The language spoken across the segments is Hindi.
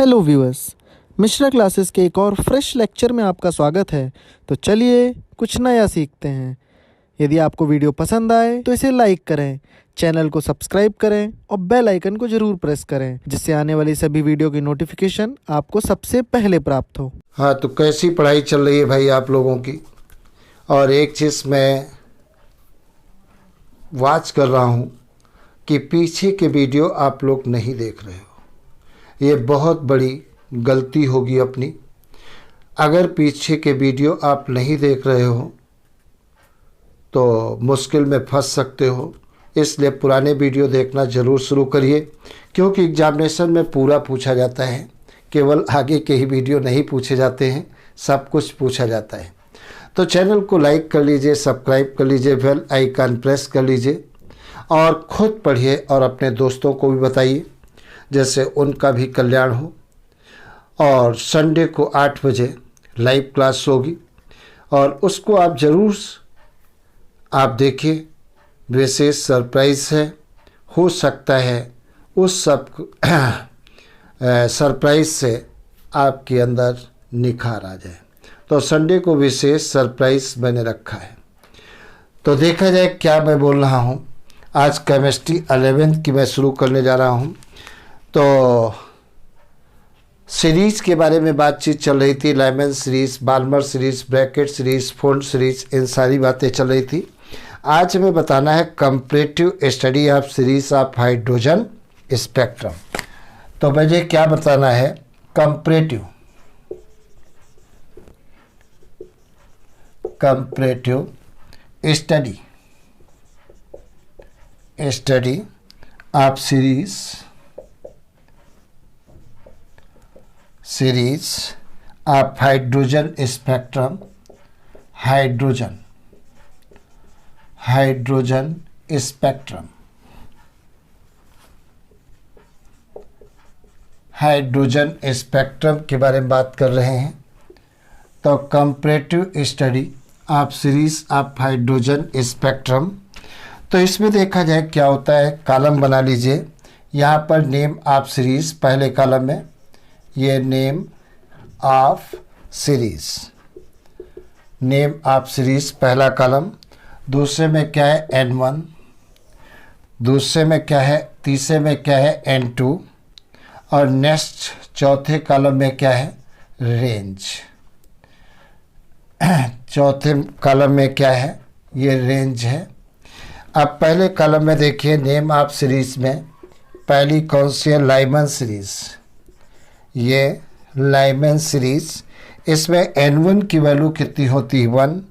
हेलो व्यूअर्स, मिश्रा क्लासेस के एक और फ्रेश लेक्चर में आपका स्वागत है। तो चलिए कुछ नया सीखते हैं। यदि आपको वीडियो पसंद आए तो इसे लाइक करें, चैनल को सब्सक्राइब करें और बेल आइकन को ज़रूर प्रेस करें, जिससे आने वाली सभी वीडियो की नोटिफिकेशन आपको सबसे पहले प्राप्त हो। हाँ, तो कैसी पढ़ाई चल रही है भाई आप लोगों की। और एक चीज़ मैं वाच कर रहा हूँ कि पीछे के वीडियो आप लोग नहीं देख रहे हो। ये बहुत बड़ी गलती होगी अपनी। अगर पीछे के वीडियो आप नहीं देख रहे हो तो मुश्किल में फंस सकते हो। इसलिए पुराने वीडियो देखना ज़रूर शुरू करिए, क्योंकि एग्जामिनेशन में पूरा पूछा जाता है। केवल आगे के ही वीडियो नहीं पूछे जाते हैं, सब कुछ पूछा जाता है। तो चैनल को लाइक कर लीजिए, सब्सक्राइब कर लीजिए, बेल आइकन प्रेस कर लीजिए और ख़ुद पढ़िए और अपने दोस्तों को भी बताइए, जैसे उनका भी कल्याण हो। और संडे को 8 बजे लाइव क्लास होगी और उसको आप ज़रूर देखिए। विशेष सरप्राइज़ है, हो सकता है उस सब सरप्राइज़ से आपके अंदर निखार आ जाए। तो संडे को विशेष सरप्राइज़ मैंने रखा है। तो देखा जाए क्या मैं बोल रहा हूँ। आज केमिस्ट्री 11th की मैं शुरू करने जा रहा हूँ। तो सीरीज़ के बारे में बातचीत चल रही थी। Lyman series, Balmer series, Brackett series, Pfund series, इन सारी बातें चल रही थी। आज हमें बताना है comparative study of series of hydrogen spectrum. तो मुझे क्या बताना है? Comparative study of series of hydrogen spectrum, hydrogen spectrum, hydrogen spectrum के बारे में बात कर रहे हैं। तो comparative study of series of hydrogen spectrum. तो इसमें देखा जाए क्या होता है। कॉलम बना लीजिए। यहाँ पर नेम ऑफ सीरीज पहले कॉलम में, ये name of series, name of series पहला कॉलम। दूसरे में क्या है? N1। दूसरे में क्या है? तीसरे में क्या है? N2। और नेक्स्ट चौथे कॉलम में क्या है? रेंज। चौथे कॉलम में क्या है? ये रेंज है। अब पहले कॉलम में देखिए, नेम ऑफ सीरीज में पहली कौन सी है? Lyman series. ये लाइमन सीरीज, इसमें N1 की वैल्यू कितनी होती है? 1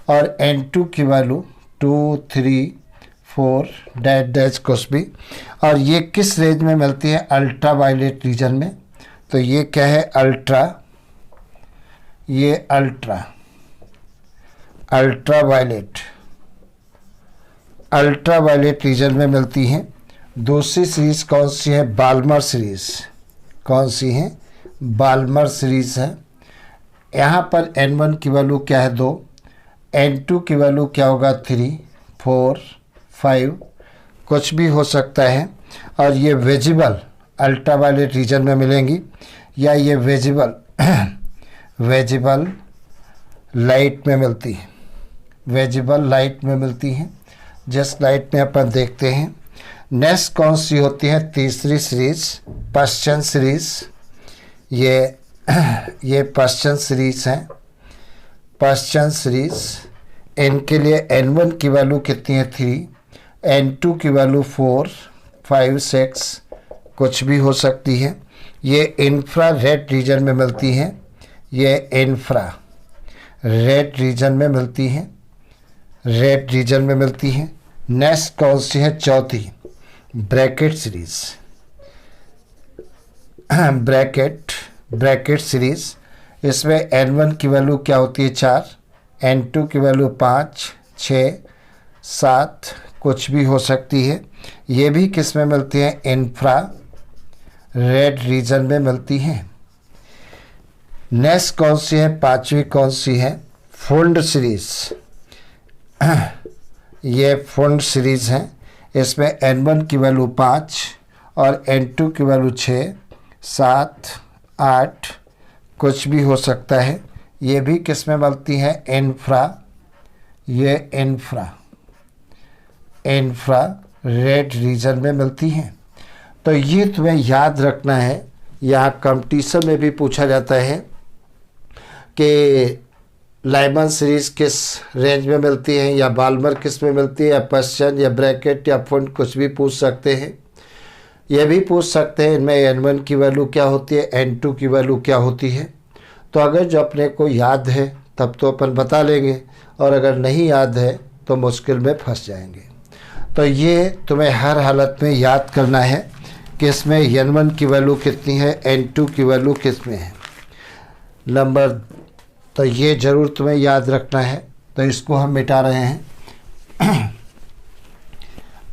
और N2 की वैल्यू 2, 3, 4 डैश कुछ भी। और ये किस रेंज में मिलती है? अल्ट्रा वायलेट रीजन में। तो ये क्या है? अल्ट्रा, ये अल्ट्रा वायलेट रीजन में मिलती हैं। दूसरी सीरीज कौन सी है? Balmer series. कौन सी है? बाल्मर सीरीज है। यहाँ पर N1 की वैल्यू क्या है? 2, N2 की वैल्यू क्या होगा? 3, 4, 5 कुछ भी हो सकता है। और ये विजिबल अल्ट्रावायलेट रीजन में मिलेंगी, या ये विजिबल लाइट में मिलती है। विजिबल लाइट में मिलती हैं, जिस लाइट में अपन देखते हैं। नेक्स्ट कौन सी होती है? तीसरी सीरीज पर्शियन सीरीज। ये पर्शियन सीरीज है। पर्शियन सीरीज, इनके लिए N1 की वैल्यू कितनी है? 3, N2 की वैल्यू 4, 5, 6 कुछ भी हो सकती है। ये इंफ्रा रेड रीजन में मिलती हैं। ये इंफ्रा रेड रीजन में मिलती हैं, रेड रीजन में मिलती हैं। नेक्स्ट कौन सी है? चौथी ब्रैकेट सीरीज। ब्रैकेट सीरीज, इसमें N1 की वैल्यू क्या होती है? 4, N2 की वैल्यू 5, 6, 7 कुछ भी हो सकती है। ये भी किस में मिलती हैं? इंफ्रा रेड रीजन में मिलती हैं। नेक्स्ट कौन सी है? पांचवी कौन सी है? Fold series. ये फोल्ड सीरीज है। इसमें N1 की वैल्यू 5 और N2 की वैल्यू 6, 7, 8 कुछ भी हो सकता है। ये भी किस में मिलती है? इंफ्रा, ये इंफ्रा रेड रीजन में मिलती हैं। तो ये तुम्हें याद रखना है। यहाँ कंपटीशन में भी पूछा जाता है कि लाइमन सीरीज किस रेंज में मिलती है, या बाल्मर किस में मिलती है, या पर्सन या ब्रैकेट या फंड, कुछ भी पूछ सकते हैं। यह भी पूछ सकते हैं इनमें N1 की वैल्यू क्या होती है, N2 की वैल्यू क्या होती है। तो अगर जो अपने को याद है तब तो अपन बता लेंगे, और अगर नहीं याद है तो मुश्किल में फंस जाएंगे। तो ये तुम्हें हर हालत में याद करना है कि इसमें N1 की वैल्यू कितनी है, N2 की वैल्यू किस में है, नंबर। तो ये ज़रूर तुम्हें याद रखना है। तो इसको हम मिटा रहे हैं।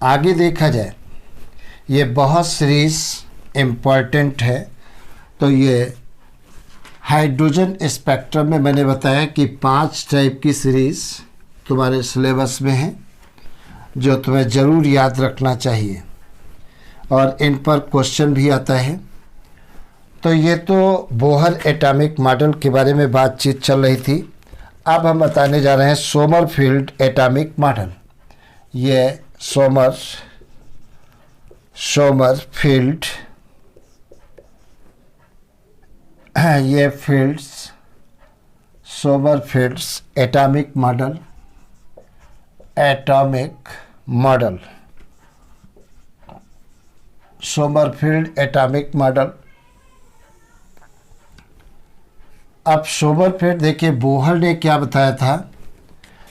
आगे देखा जाए, ये बहुत सीरीज इम्पॉर्टेंट है। तो ये हाइड्रोजन स्पेक्ट्रम में मैंने बताया कि 5 टाइप की सीरीज तुम्हारे सिलेबस में है, जो तुम्हें ज़रूर याद रखना चाहिए, और इन पर क्वेश्चन भी आता है। तो ये तो बोहर एटॉमिक मॉडल के बारे में बातचीत चल रही थी। अब हम बताने जा रहे हैं सोमरफील्ड एटॉमिक मॉडल। ये सोमरफील्ड ये Sommerfeld's atomic model, Sommerfeld atomic model. अब सोमरफील्ड देखिए, बोहर ने क्या बताया था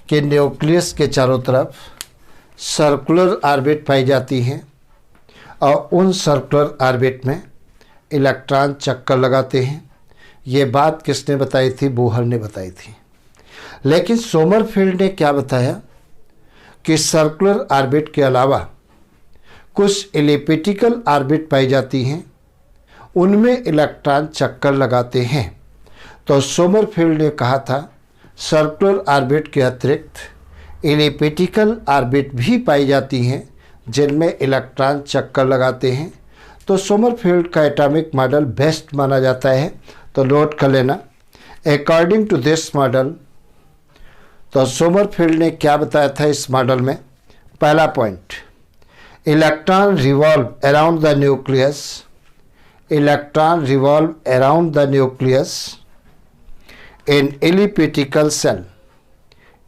कि न्यूक्लियस के चारों तरफ सर्कुलर ऑर्बिट पाई जाती हैं, और उन सर्कुलर ऑर्बिट में इलेक्ट्रॉन चक्कर लगाते हैं। ये बात किसने बताई थी? बोहर ने बताई थी। लेकिन सोमरफील्ड ने क्या बताया कि सर्कुलर ऑर्बिट के अलावा कुछ एलिप्टिकल ऑर्बिट पाई जाती हैं, उनमें इलेक्ट्रॉन चक्कर लगाते हैं। तो सोमरफील्ड ने कहा था सर्कुलर ऑर्बिट के अतिरिक्त एलिप्टिकल ऑर्बिट भी पाई जाती हैं, जिनमें इलेक्ट्रॉन चक्कर लगाते हैं। तो सोमरफील्ड का एटॉमिक मॉडल बेस्ट माना जाता है। तो नोट कर लेना, अकॉर्डिंग टू दिस मॉडल। तो सोमरफील्ड ने क्या बताया था इस मॉडल में? पहला point, electron revolve around the nucleus, electron revolve around the nucleus in elliptical shell.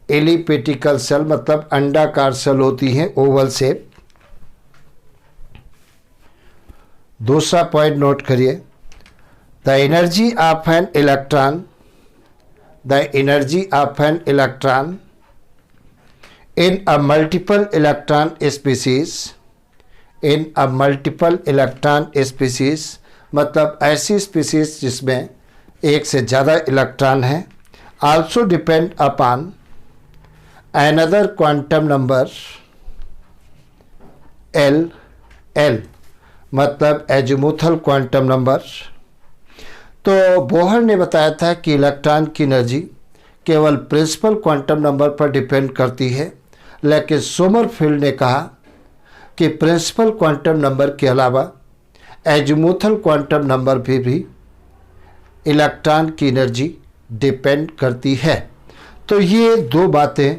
Elliptical shell मतलब अंडाकार सेल होती हैं, ओवल शेप। दूसरा पॉइंट नोट करिए, the energy of an electron, the energy of an electron in a multiple electron species, in a multiple electron species मतलब ऐसी स्पीसीज जिसमें एक से ज़्यादा इलेक्ट्रॉन हैं, also depend upon another quantum number L मतलब एजिमुथल क्वांटम नंबर। तो बोहर ने बताया था कि इलेक्ट्रॉन की एनर्जी केवल प्रिंसिपल क्वांटम नंबर पर डिपेंड करती है, लेकिन सोमरफील्ड ने कहा कि प्रिंसिपल क्वांटम नंबर के अलावा एजिमुथल क्वांटम नंबर पे भी इलेक्ट्रॉन की एनर्जी डिपेंड करती है। तो ये दो बातें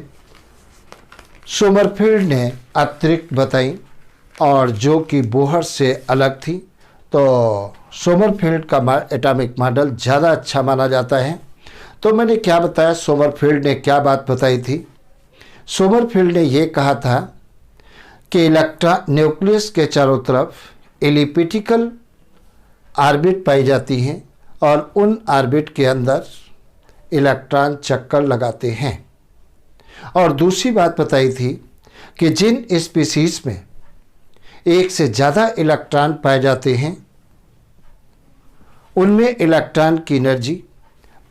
सोमरफील्ड ने अतिरिक्त बताई, और जो कि बोहर से अलग थी। तो सोमरफील्ड का एटॉमिक मॉडल ज़्यादा अच्छा माना जाता है। तो मैंने क्या बताया, सोमरफील्ड ने क्या बात बताई थी? सोमरफील्ड ने ये कहा था कि इलेक्ट्रॉन न्यूक्लियस के चारों तरफ एलिप्टिकल ऑर्बिट पाई जाती हैं, और उन ऑर्बिट के अंदर इलेक्ट्रॉन चक्कर लगाते हैं। और दूसरी बात बताई थी कि जिन स्पीसीज में एक से ज़्यादा इलेक्ट्रॉन पाए जाते हैं, उनमें इलेक्ट्रॉन की एनर्जी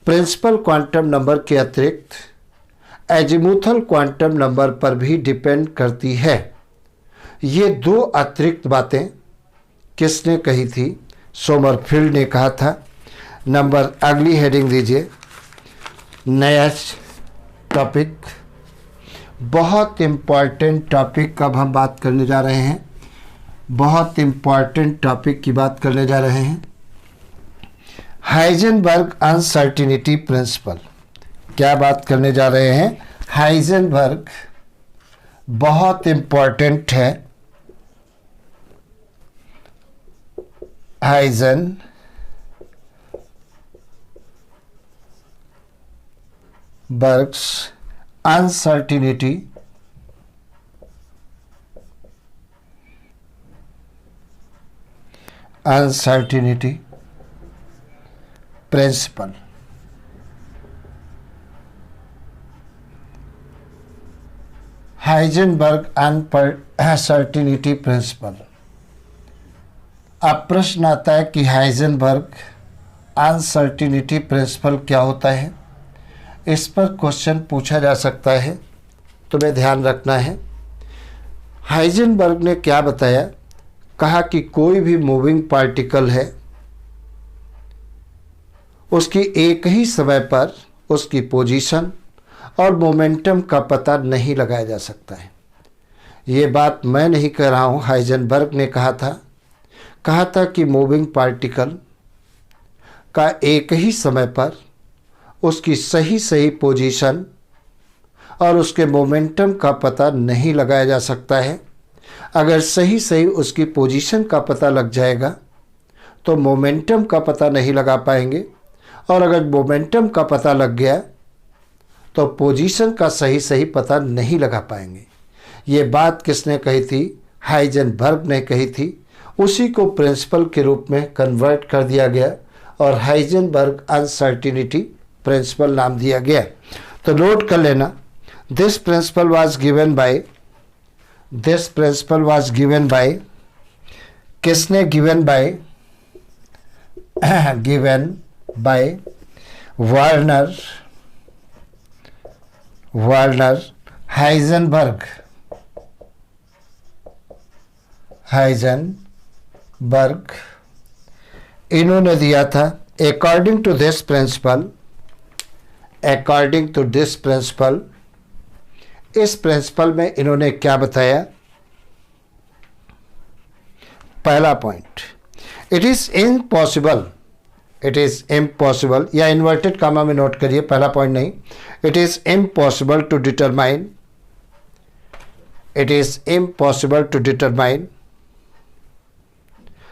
प्रिंसिपल क्वांटम नंबर के अतिरिक्त एजिमुथल क्वांटम नंबर पर भी डिपेंड करती है। ये दो अतिरिक्त बातें किसने कही थी? सोमरफील्ड ने कहा था। नंबर अगली हेडिंग दीजिए, नया टॉपिक, बहुत इम्पॉर्टेंट टॉपिक अब हम बात करने जा रहे हैं। बहुत इम्पॉर्टेंट टॉपिक की बात करने जा रहे हैं। Heisenberg uncertainty principle. क्या बात करने जा रहे हैं? हाइजेनबर्ग बहुत इंपॉर्टेंट है। Heisenberg's uncertainty principle. Heisenberg uncertainty principle. अब प्रश्न आता है कि हाइजेनबर्ग अनसर्टिनिटी प्रिंसिपल क्या होता है। इस पर क्वेश्चन पूछा जा सकता है, तुम्हें ध्यान रखना है। हाइजेनबर्ग ने क्या बताया? कहा कि कोई भी मूविंग पार्टिकल है, उसकी एक ही समय पर उसकी पोजीशन और मोमेंटम का पता नहीं लगाया जा सकता है। ये बात मैं नहीं कह रहा हूँ, हाइजेनबर्ग ने कहा था कि मूविंग पार्टिकल का एक ही समय पर उसकी सही पोजीशन और उसके मोमेंटम का पता नहीं लगाया जा सकता है। अगर सही उसकी पोजीशन का पता लग जाएगा तो मोमेंटम का पता नहीं लगा पाएंगे, और अगर मोमेंटम का पता लग गया तो पोजीशन का सही पता नहीं लगा पाएंगे। ये बात किसने कही थी? हाइजेनबर्ग ने कही थी। उसी को प्रिंसिपल के रूप में कन्वर्ट कर दिया गया और हाइजेनबर्ग अनसर्टिनिटी प्रिंसिपल नाम दिया गया। तो नोट कर लेना, this principle was given by किसने गिवन बाय वर्नर हाइजेनबर्ग। इन्होंने दिया था अकॉर्डिंग टू दिस प्रिंसिपल। इस प्रिंसिपल में इन्होंने क्या बताया? पहला पॉइंट, इट इज इम्पॉसिबल, या इन्वर्टेड कामा में नोट करिए, पहला पॉइंट नहीं। It is impossible to determine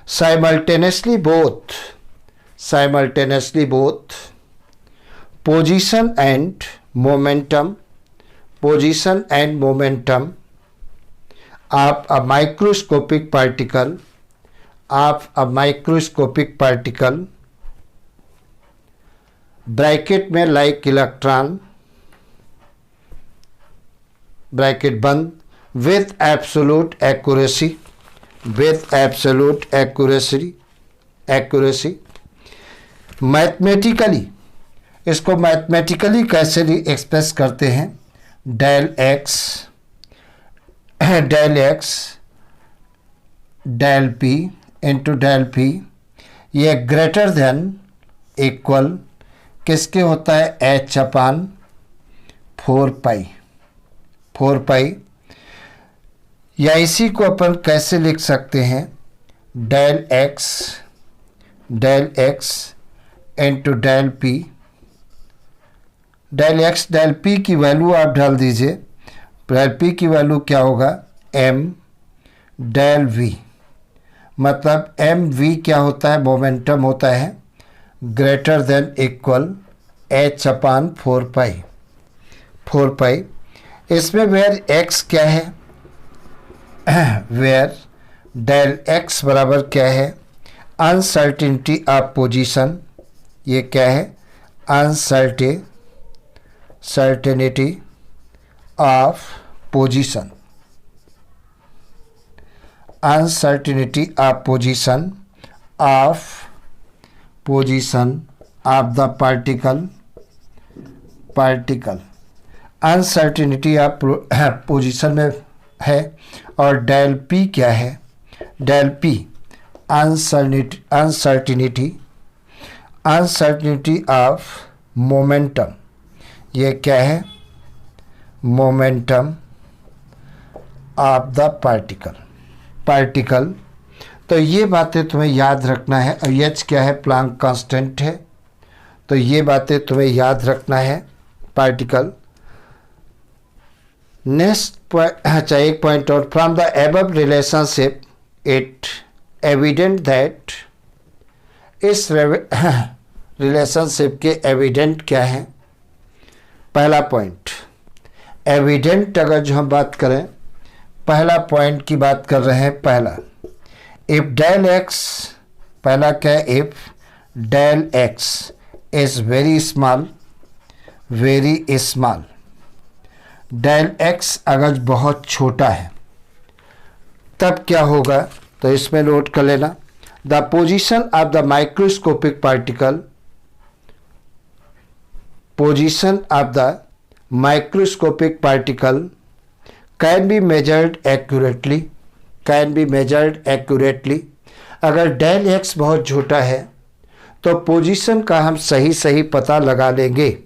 simultaneously both position and momentum of a microscopic particle bracket में लाइक इलेक्ट्रॉन, ब्रैकेट बंद, with absolute accuracy मैथमेटिकली, इसको मैथमेटिकली कैसे एक्सप्रेस करते हैं? Del x del p into del p, ये ग्रेटर देन इक्वल किसके होता है? H upon 4 pi. या इसी को अपन कैसे लिख सकते हैं? Del x into del p. Del x del p की वैल्यू आप डाल दीजिए। डेल पी की वैल्यू क्या होगा? M del v. मतलब एम वी क्या होता है? मोमेंटम होता है greater than equal h upon 4 pi. इसमें वेयर एक्स क्या है? वेयर डेल एक्स बराबर क्या है? Uncertainty of position. ये क्या है? Uncertainty of position. Uncertainty of position of the particle. Uncertainty of position में है। और डेल पी क्या है? Del p uncertainty of momentum. ये क्या है? Momentum of the particle. तो ये बातें तुम्हें याद रखना है। और एच क्या है? प्लैंक कांस्टेंट है। तो ये बातें तुम्हें याद रखना है पार्टिकल। नेक्स्ट अच्छा एक पॉइंट और, from the above relationship it evident that, इस रिलेशनशिप के एविडेंट क्या है। पहला पॉइंट एविडेंट, अगर जो हम बात करें पहला पॉइंट की बात कर रहे हैं, पहला इफ डेल एक्स, पहला क्या है, if del x is very small, very small, del x अगर बहुत छोटा है तब क्या होगा, तो इसमें नोट कर लेना, the position of the microscopic particle, position of the microscopic particle can be measured accurately, can be measured accurately. अगर डेल एक्स बहुत छोटा है तो पोजीशन का हम सही पता लगा लेंगे,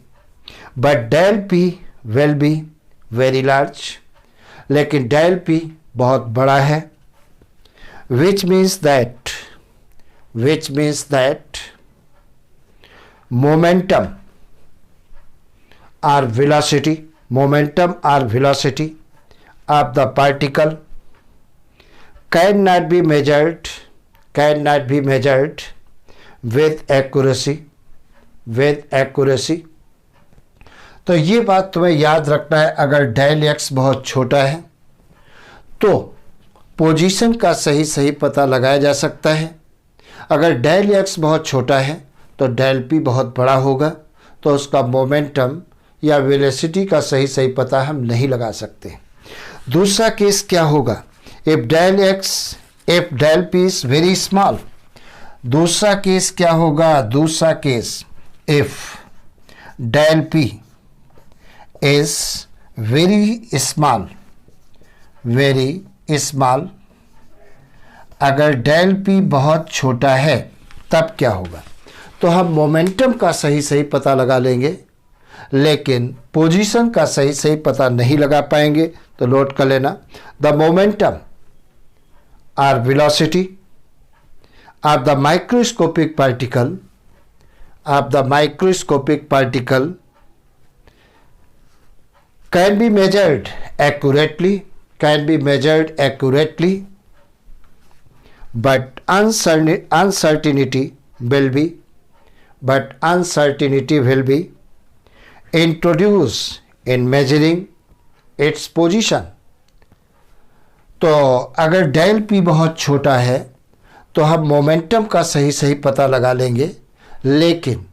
but del p will be very large, लेकिन डेल पी बहुत बड़ा है, which means that momentum or velocity of the particle cannot be measured with accuracy। तो ये बात तुम्हें याद रखना है, अगर डेल एक्स बहुत छोटा है तो पोजीशन का सही पता लगाया जा सकता है, अगर डेल एक्स बहुत छोटा है तो डेल पी बहुत बड़ा होगा, तो उसका मोमेंटम या वेलोसिटी का सही पता हम नहीं लगा सकते। दूसरा केस क्या होगा, if del p is very small, दूसरा केस क्या होगा, दूसरा case if del p is very small, अगर डेल पी बहुत छोटा है तब क्या होगा, तो हम मोमेंटम का सही पता लगा लेंगे, लेकिन पोजीशन का सही पता नहीं लगा पाएंगे। तो नोट कर लेना, the momentum or velocity of the microscopic particle can be measured accurately, but uncertainty will be introduced in measuring its position। तो अगर डेल पी बहुत छोटा है तो हम मोमेंटम का सही पता लगा लेंगे, लेकिन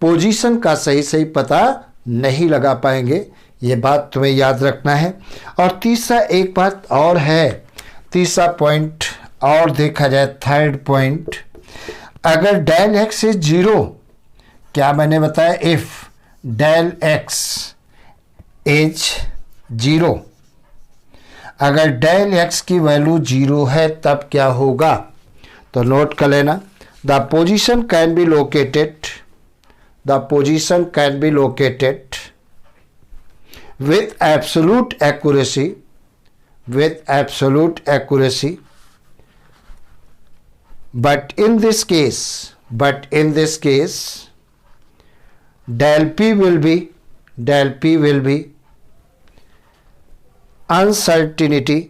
पोजीशन का सही पता नहीं लगा पाएंगे। ये बात तुम्हें याद रखना है। और तीसरा एक बात और है, तीसरा पॉइंट और देखा जाए, थर्ड पॉइंट, अगर डेल एक्स इज जीरो, क्या मैंने बताया, if del x is zero, अगर डेल एक्स की वैल्यू जीरो है तब क्या होगा, तो नोट कर लेना, the position can be located with absolute accuracy, but in this case del p will be uncertainty,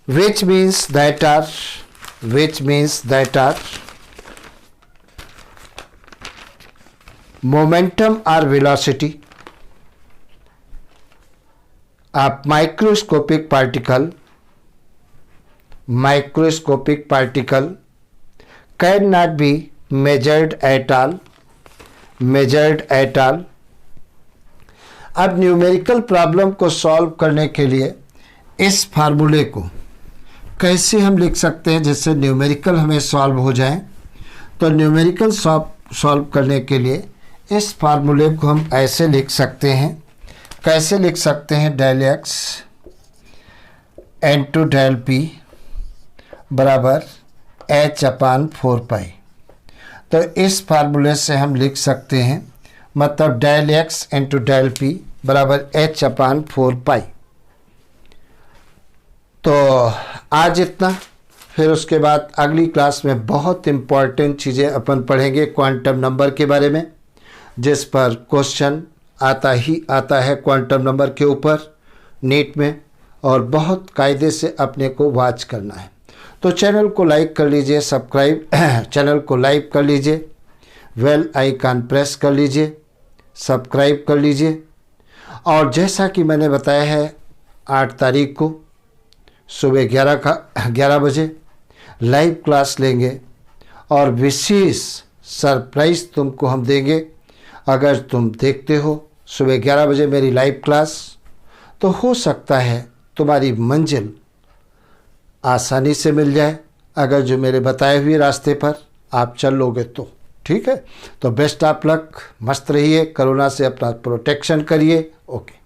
which means that are momentum or velocity of microscopic particle cannot be measured at all। अब न्यूमेरिकल प्रॉब्लम को सॉल्व करने के लिए इस फार्मूले को कैसे हम लिख सकते हैं जिससे न्यूमेरिकल हमें सॉल्व हो जाए। तो न्यूमेरिकल सॉल्व करने के लिए इस फार्मूले को हम ऐसे लिख सकते हैं, कैसे लिख सकते हैं, del x into del p बराबर h/4π। तो इस फार्मूले से हम लिख सकते हैं, मतलब del x into del p बराबर h/4π। तो आज इतना, फिर उसके बाद अगली क्लास में बहुत इम्पॉर्टेंट चीज़ें अपन पढ़ेंगे क्वांटम नंबर के बारे में, जिस पर क्वेश्चन आता है क्वांटम नंबर के ऊपर नीट में, और बहुत कायदे से अपने को वॉच करना है। तो चैनल को लाइक कर लीजिए, सब्सक्राइब चैनल को लाइक कर लीजिए, बेल आइकन प्रेस कर लीजिए, सब्सक्राइब कर लीजिए। और जैसा कि मैंने बताया है 8 तारीख को सुबह 11 बजे लाइव क्लास लेंगे और विशेष सरप्राइज़ तुमको हम देंगे। अगर तुम देखते हो सुबह 11 बजे मेरी लाइव क्लास, तो हो सकता है तुम्हारी मंजिल आसानी से मिल जाए, अगर जो मेरे बताए हुए रास्ते पर आप चल लोगे तो। ठीक है, तो बेस्ट ऑफ लक, मस्त रहिए, कोरोना से अपना प्रोटेक्शन करिए। ओके।